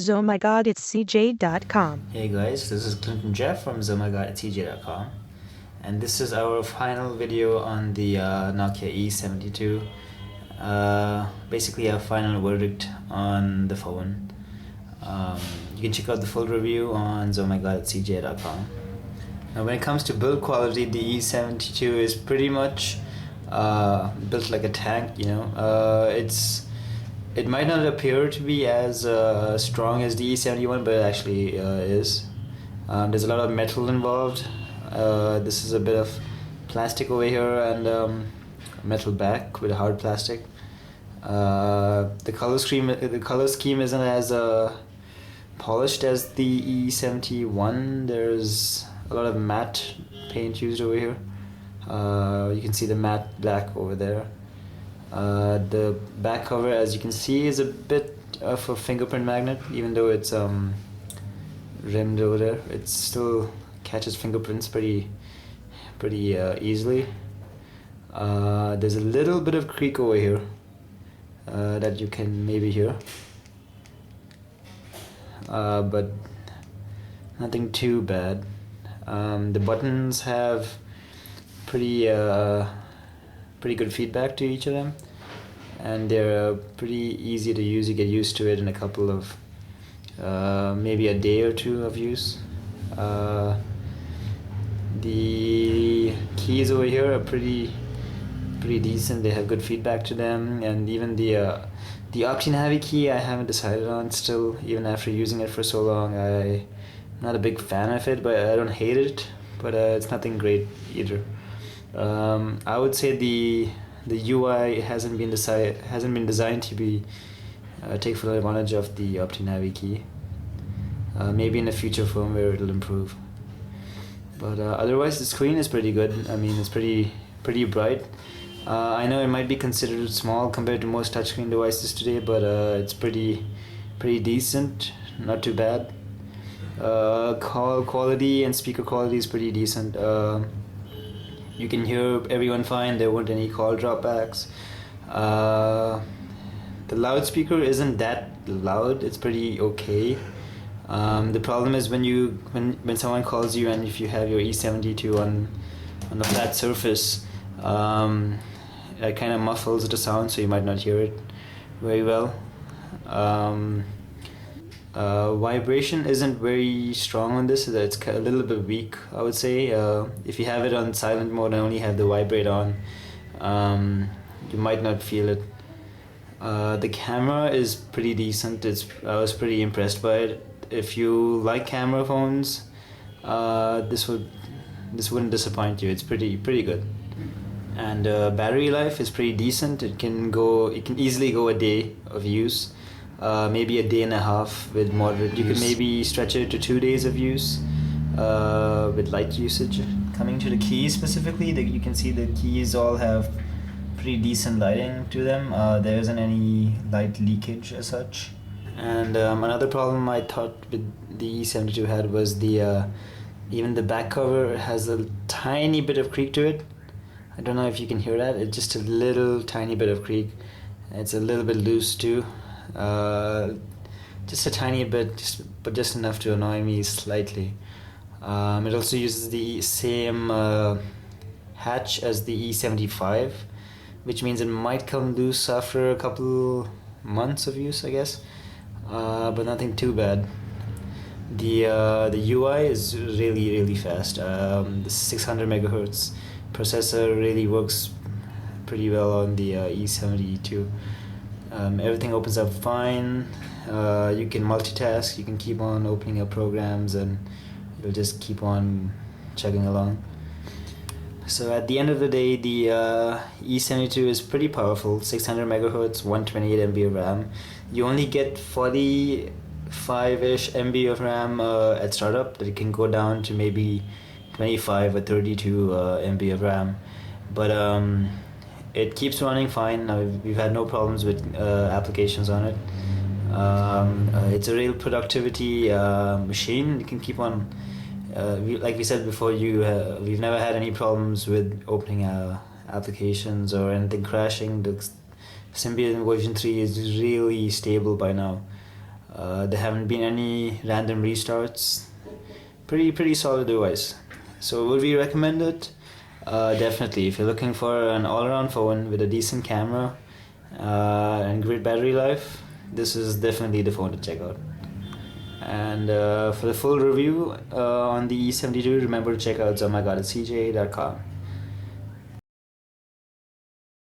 Oh my god, it's CJ.com. Hey guys, this is Clinton Jeff from zomagod@tj.com, and this is our final video on the Nokia E72. Basically, our final verdict on the phone. You can check out the full review on zomagod@tj.com. Now, when it comes to build quality, the E72 is pretty much built like a tank. It might not appear to be as strong as the E71, but it actually is. There's a lot of metal involved. This is a bit of plastic over here and metal back with hard plastic. The color scheme isn't as polished as the E71. There's a lot of matte paint used over here. You can see the matte black over there. The back cover, as you can see, is a bit of a fingerprint magnet. Even though it's rimmed over there, it still catches fingerprints pretty easily. There's a little bit of creak over here that you can maybe hear, but nothing too bad. The buttons have pretty good feedback to each of them, and they're pretty easy to use. You get used to it in a couple of maybe a day or two of use. The keys over here are pretty decent. They have good feedback to them, and even the OptiNavi key I haven't decided on still, even after using it for so long. I'm not a big fan of it, but I don't hate it, but it's nothing great either. I would say the UI hasn't been designed to be take full advantage of the OptiNavi key. Maybe in a future firmware it'll improve, but otherwise the screen is pretty good. I mean, it's pretty bright. I know it might be considered small compared to most touchscreen devices today, but it's pretty decent, not too bad. Call quality and speaker quality is pretty decent. You can hear everyone fine. There weren't any call dropbacks. The loudspeaker isn't that loud. It's pretty okay. The problem is when someone calls you, and if you have your E72 on a flat surface, it kind of muffles the sound, so you might not hear it very well. Vibration isn't very strong on this. It's a little bit weak, I would say. If you have it on silent mode and only have the vibrate on, you might not feel it. The camera is pretty decent. I was pretty impressed by it. If you like camera phones, this wouldn't disappoint you. It's pretty good. And battery life is pretty decent. It can easily go a day of use. Maybe a day and a half with moderate. You could maybe stretch it to 2 days of use with light usage. Coming to the keys specifically, you can see the keys all have pretty decent lighting to them. There isn't any light leakage as such. And another problem I thought with the E72 had was even the back cover has a tiny bit of creak to it. I don't know if you can hear that. It's just a little tiny bit of creak. It's a little bit loose too. Just a tiny bit, but just enough to annoy me slightly. It also uses the same hatch as the E75, which means it might come loose after a couple months of use, I guess, but nothing too bad. The UI is really fast. The 600 megahertz processor really works pretty well on the E72. Everything opens up fine. You can multitask. You can keep on opening up programs, and it'll just keep on chugging along. So at the end of the day, the E72 is pretty powerful. 600 megahertz, 128 MB of RAM. You only get 45-ish MB of RAM at startup. That it can go down to maybe 25 or 32 MB of RAM, but it keeps running fine. Now we've had no problems with applications on it. It's a real productivity machine. You can keep on, like we said before, we've never had any problems with opening applications or anything crashing. The Symbian version 3 is really stable by now. There haven't been any random restarts. Pretty solid device. So would we recommend it? Definitely. If you're looking for an all-around phone with a decent camera and great battery life, this is definitely the phone to check out. And for the full review on the E72, remember to check out ohmygoditcj.com.